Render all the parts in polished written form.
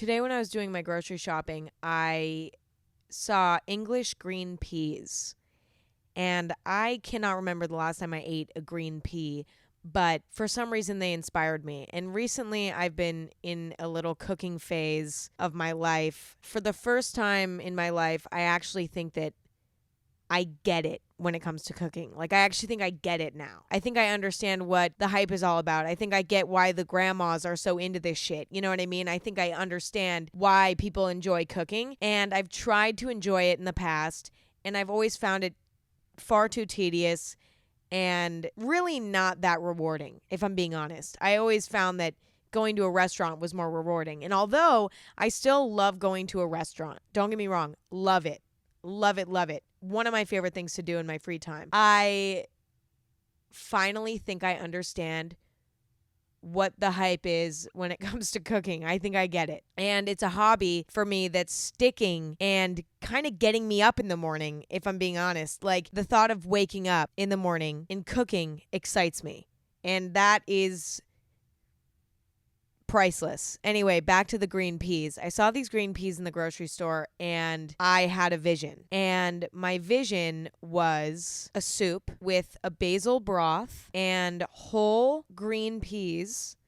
Today when I was doing my grocery shopping, I saw English green peas. And I cannot remember the last time I ate a green pea, but for some reason they inspired me. And recently I've been in a little cooking phase of my life. For the first time in my life, I actually think that I get it when it comes to cooking. Like, I actually think I get it now. I think I understand what the hype is all about. I think I get why the grandmas are so into this shit. You know what I mean? I think I understand why people enjoy cooking. And I've tried to enjoy it in the past, and I've always found it far too tedious and really not that rewarding, if I'm being honest. I always found that going to a restaurant was more rewarding. And although I still love going to a restaurant, don't get me wrong, love it. Love it, love it. One of my favorite things to do in my free time. I finally think I understand what the hype is when it comes to cooking. I think I get it. And it's a hobby for me that's sticking and kind of getting me up in the morning, if I'm being honest. Like, the thought of waking up in the morning and cooking excites me. And that is priceless. Anyway, back to the green peas. I saw these green peas in the grocery store and I had a vision. And my vision was a soup with a basil broth and whole green peas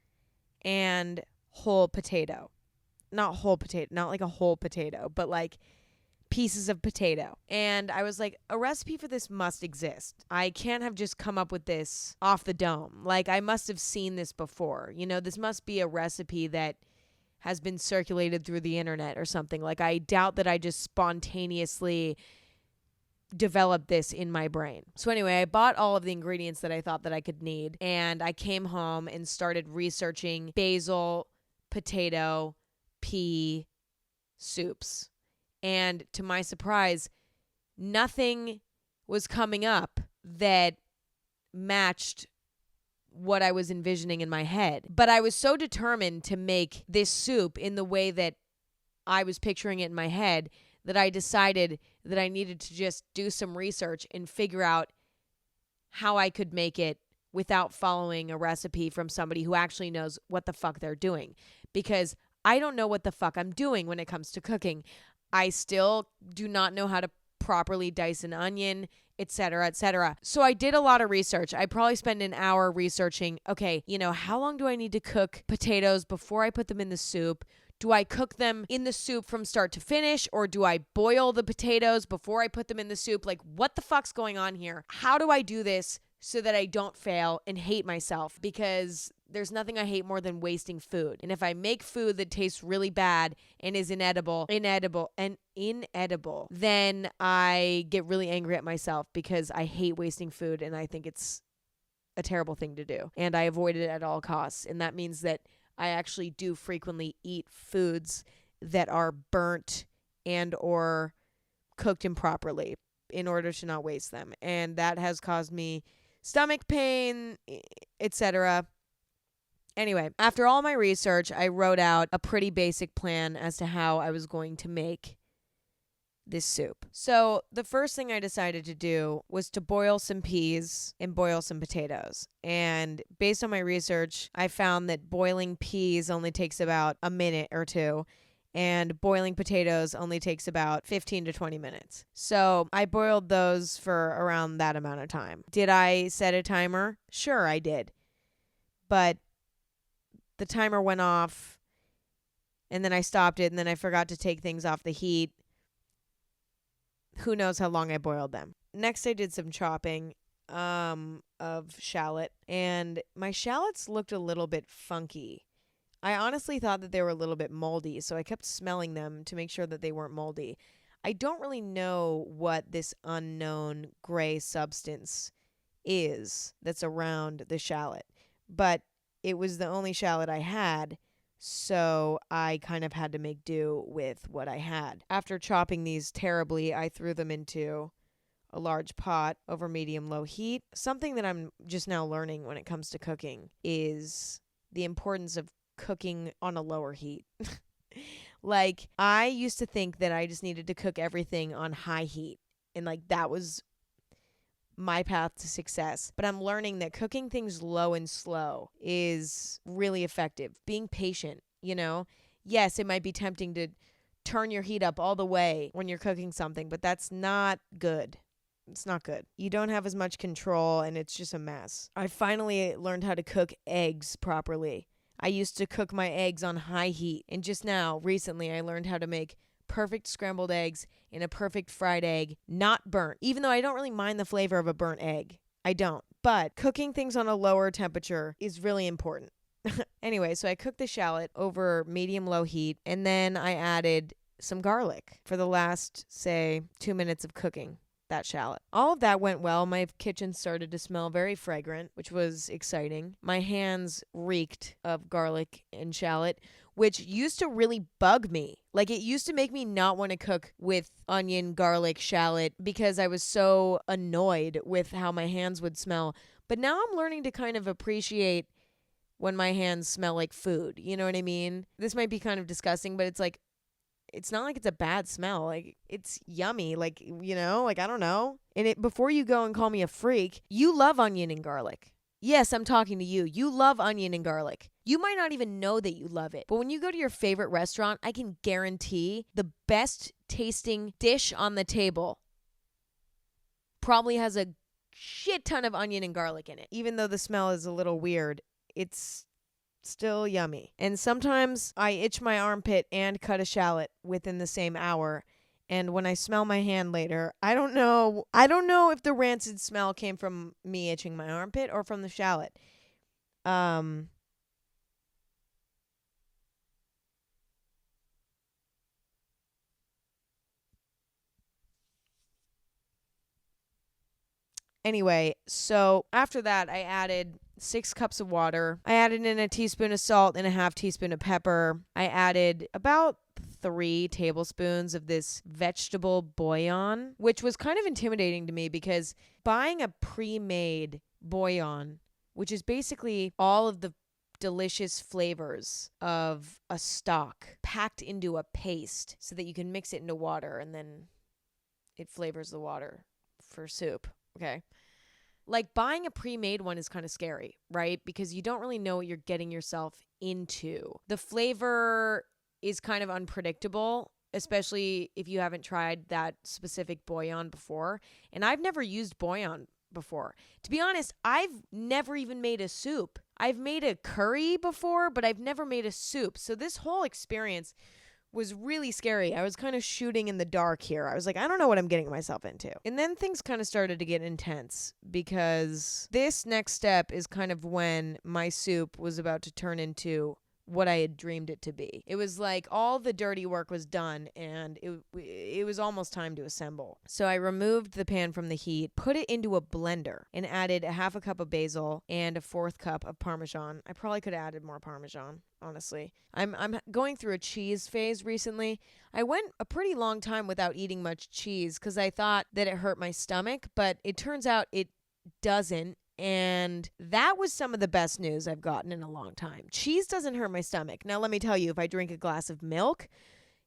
and whole potato. Not whole potato, not like a whole potato, but like pieces of potato. And I was like, a recipe for this must exist. I can't have just come up with this off the dome. Like, I must have seen this before. You know, this must be a recipe that has been circulated through the internet or something. Like, I doubt that I just spontaneously developed this in my brain. So anyway, I bought all of the ingredients that I thought that I could need, and I came home and started researching basil, potato, pea soups. And to my surprise, nothing was coming up that matched what I was envisioning in my head. But I was so determined to make this soup in the way that I was picturing it in my head that I decided that I needed to just do some research and figure out how I could make it without following a recipe from somebody who actually knows what the fuck they're doing. Because I don't know what the fuck I'm doing when it comes to cooking. I still do not know how to properly dice an onion, etc., etc. So I did a lot of research. I probably spent an hour researching, okay, how long do I need to cook potatoes before I put them in the soup? Do I cook them in the soup from start to finish, or do I boil the potatoes before I put them in the soup? Like, what the fuck's going on here? How do I do this so that I don't fail and hate myself? Because there's nothing I hate more than wasting food. And if I make food that tastes really bad and is inedible, then I get really angry at myself because I hate wasting food and I think it's a terrible thing to do. And I avoid it at all costs. And that means that I actually do frequently eat foods that are burnt and or cooked improperly in order to not waste them. And that has caused me stomach pain, etc. Anyway, after all my research, I wrote out a pretty basic plan as to how I was going to make this soup. So the first thing I decided to do was to boil some peas and boil some potatoes. And based on my research, I found that boiling peas only takes about a minute or two, and boiling potatoes only takes about 15 to 20 minutes. So I boiled those for around that amount of time. Did I set a timer? Sure, I did. But the timer went off, and then I stopped it, and then I forgot to take things off the heat. Who knows how long I boiled them. Next, I did some chopping of shallot, and my shallots looked a little bit funky. I honestly thought that they were a little bit moldy, so I kept smelling them to make sure that they weren't moldy. I don't really know what this unknown gray substance is that's around the shallot, but it was the only shallot I had, so I kind of had to make do with what I had. After chopping these terribly, I threw them into a large pot over medium-low heat. Something that I'm just now learning when it comes to cooking is the importance of cooking on a lower heat. Like, I used to think that I just needed to cook everything on high heat, and like that was my path to success. But I'm learning that cooking things low and slow is really effective. Being patient, yes, it might be tempting to turn your heat up all the way when you're cooking something, but that's not good. It's not good. You don't have as much control, and it's just a mess. I finally learned how to cook eggs properly. I used to cook my eggs on high heat, and just now, recently, I learned how to make perfect scrambled eggs and a perfect fried egg, not burnt, even though I don't really mind the flavor of a burnt egg. I don't. But cooking things on a lower temperature is really important. Anyway, so I cooked the shallot over medium-low heat, and then I added some garlic for the last, say, 2 minutes of cooking that shallot. All of that went well. My kitchen started to smell very fragrant, which was exciting. My hands reeked of garlic and shallot, which used to really bug me. Like, it used to make me not want to cook with onion, garlic, shallot because I was so annoyed with how my hands would smell. But now I'm learning to kind of appreciate when my hands smell like food. You know what I mean? This might be kind of disgusting, but it's like, it's not like it's a bad smell. Like, it's yummy. Like, like, I don't know. And before you go and call me a freak, you love onion and garlic. Yes, I'm talking to you. You love onion and garlic. You might not even know that you love it. But when you go to your favorite restaurant, I can guarantee the best tasting dish on the table probably has a shit ton of onion and garlic in it. Even though the smell is a little weird, it's still yummy. And sometimes I itch my armpit and cut a shallot within the same hour. And when I smell my hand later, I don't know if the rancid smell came from me itching my armpit or from the shallot. Anyway, so after that, I added 6 cups of water. I added in a teaspoon of salt and a half teaspoon of pepper. I added about 3 tablespoons of this vegetable bouillon, which was kind of intimidating to me because buying a pre-made bouillon, which is basically all of the delicious flavors of a stock packed into a paste so that you can mix it into water and then it flavors the water for soup. Okay. Like, buying a pre-made one is kind of scary, right? Because you don't really know what you're getting yourself into. The flavor is kind of unpredictable, especially if you haven't tried that specific bouillon before. And I've never used bouillon before. To be honest, I've never even made a soup. I've made a curry before, but I've never made a soup. So this whole experience was really scary. I was kind of shooting in the dark here. I was like, I don't know what I'm getting myself into. And then things kind of started to get intense because this next step is kind of when my soup was about to turn into what I had dreamed it to be. It was like all the dirty work was done and it was almost time to assemble. So I removed the pan from the heat, put it into a blender, and added a half a cup of basil and a 1/4 cup of parmesan. I probably could have added more parmesan, honestly. I'm going through a cheese phase recently. I went a pretty long time without eating much cheese because I thought that it hurt my stomach, but it turns out it doesn't. And that was some of the best news I've gotten in a long time. Cheese doesn't hurt my stomach. Now, let me tell you, if I drink a glass of milk,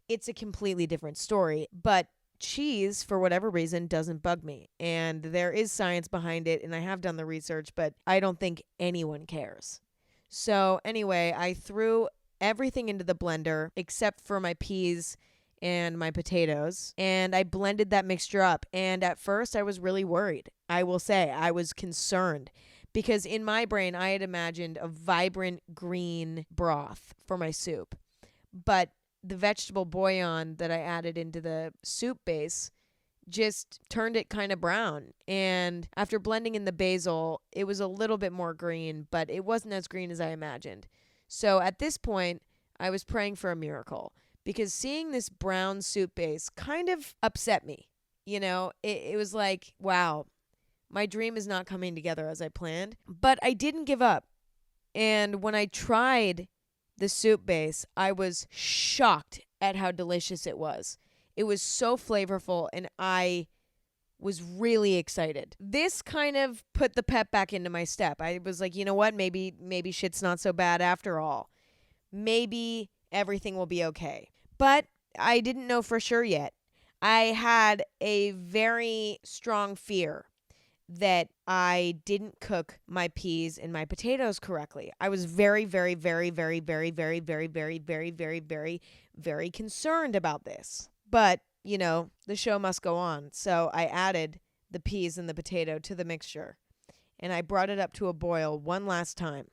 it's a completely different story. But cheese, for whatever reason, doesn't bug me. And there is science behind it, and I have done the research, but I don't think anyone cares. So anyway, I threw everything into the blender except for my peas and my potatoes, and I blended that mixture up. And at first I was really worried. I will say I was concerned because in my brain I had imagined a vibrant green broth for my soup. But the vegetable bouillon that I added into the soup base just turned it kind of brown. And after blending in the basil, it was a little bit more green, but it wasn't as green as I imagined. So at this point, I was praying for a miracle because seeing this brown soup base kind of upset me. It was like, wow, my dream is not coming together as I planned. But I didn't give up. And when I tried the soup base, I was shocked at how delicious it was. It was so flavorful, and I was really excited. This kind of put the pep back into my step. I was like, you know what? Maybe shit's not so bad after all. Maybe everything will be okay. But I didn't know for sure yet. I had a very strong fear that I didn't cook my peas and my potatoes correctly. I was very, very, very, very, very, very, very, very, very, very, very, very concerned about this. But, the show must go on. So I added the peas and the potato to the mixture, and I brought it up to a boil one last time.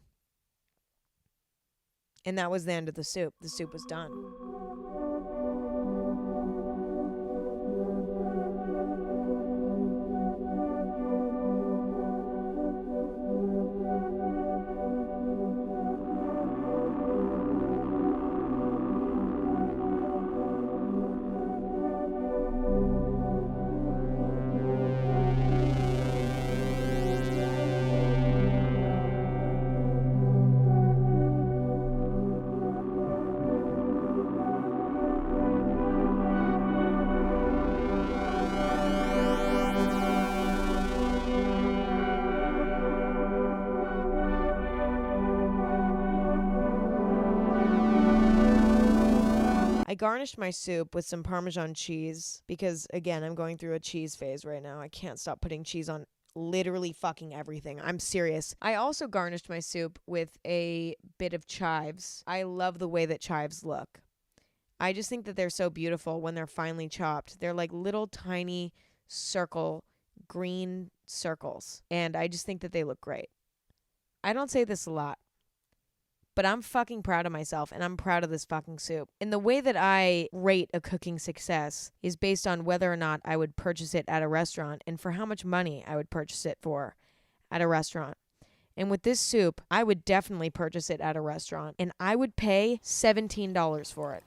And that was the end of the soup. The soup was done. I garnished my soup with some Parmesan cheese because, again, I'm going through a cheese phase right now. I can't stop putting cheese on literally fucking everything. I'm serious. I also garnished my soup with a bit of chives. I love the way that chives look. I just think that they're so beautiful when they're finely chopped. They're like little tiny green circles. And I just think that they look great. I don't say this a lot, but I'm fucking proud of myself, and I'm proud of this fucking soup. And the way that I rate a cooking success is based on whether or not I would purchase it at a restaurant and for how much money I would purchase it for at a restaurant. And with this soup, I would definitely purchase it at a restaurant, and I would pay $17 for it.